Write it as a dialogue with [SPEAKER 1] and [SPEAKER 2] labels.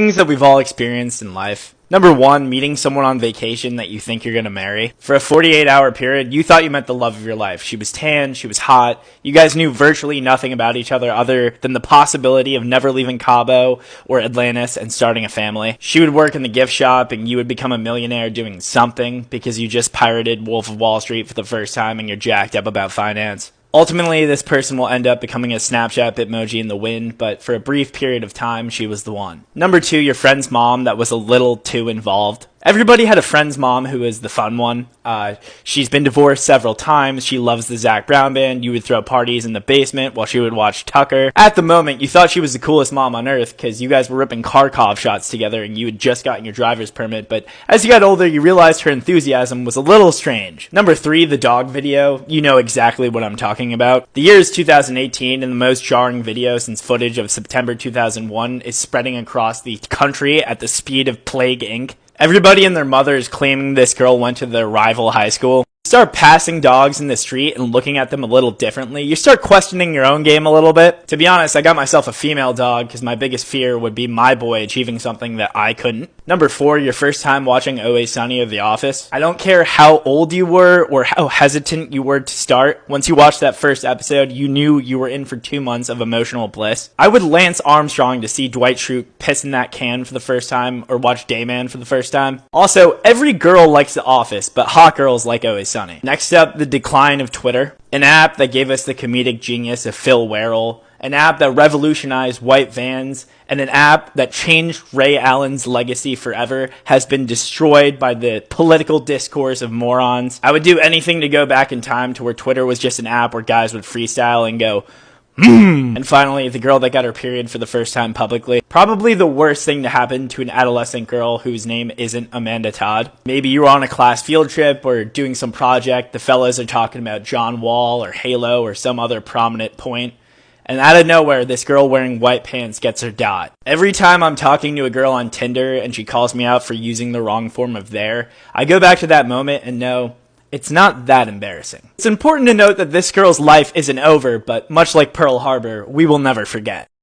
[SPEAKER 1] Things that we've all experienced in life. Number one, meeting someone on vacation that you think you're gonna marry. For a 48-hour period, you thought you met the love of your life. She was tan, she was hot, you guys knew virtually nothing about each other other than the possibility of never leaving Cabo or Atlantis and starting a family. She would work in the gift shop and you would become a millionaire doing something because you just pirated Wolf of Wall Street for the first time and you're jacked up about finance. Ultimately, this person will end up becoming a Snapchat Bitmoji in the wind, but for a brief period of time, she was the one. Number two, your friend's mom that was a little too involved. Everybody had a friend's mom who is the fun one. She's been divorced several times. She loves the Zac Brown Band. You would throw parties in the basement while she would watch Tucker. At the moment, you thought she was the coolest mom on earth because you guys were ripping Kharkov shots together and you had just gotten your driver's permit. But as you got older, you realized her enthusiasm was a little strange. Number three, the dog video. You know exactly what I'm talking about. The year is 2018 and the most jarring video since footage of September 2001 is spreading across the country at the speed of Plague Inc. Everybody and their mother is claiming this girl went to their rival high school. You start passing dogs in the street and looking at them a little differently. You start questioning your own game a little bit. To be honest, I got myself a female dog because my biggest fear would be my boy achieving something that I couldn't. Number four, your first time watching Always Sunny or The Office. I don't care how old you were or how hesitant you were to start. Once you watched that first episode, you knew you were in for 2 months of emotional bliss. I would Lance Armstrong to see Dwight Schrute piss in that can for the first time or watch Dayman for the first time. Also, every girl likes The Office, but hot girls like Always Sunny. Next up, the decline of Twitter. An app that gave us the comedic genius of Phil Werrell. An app that revolutionized white vans, and an app that changed Ray Allen's legacy forever has been destroyed by the political discourse of morons. I would do anything to go back in time to where Twitter was just an app where guys would freestyle and go, And finally, the girl that got her period for the first time publicly. Probably the worst thing to happen to an adolescent girl whose name isn't Amanda Todd. Maybe you were on a class field trip or doing some project. The fellas are talking about John Wall or Halo or some other prominent point. And out of nowhere, this girl wearing white pants gets her dot. Every time I'm talking to a girl on Tinder and she calls me out for using the wrong form of there, I go back to that moment and know it's not that embarrassing. It's important to note that this girl's life isn't over, but much like Pearl Harbor, we will never forget.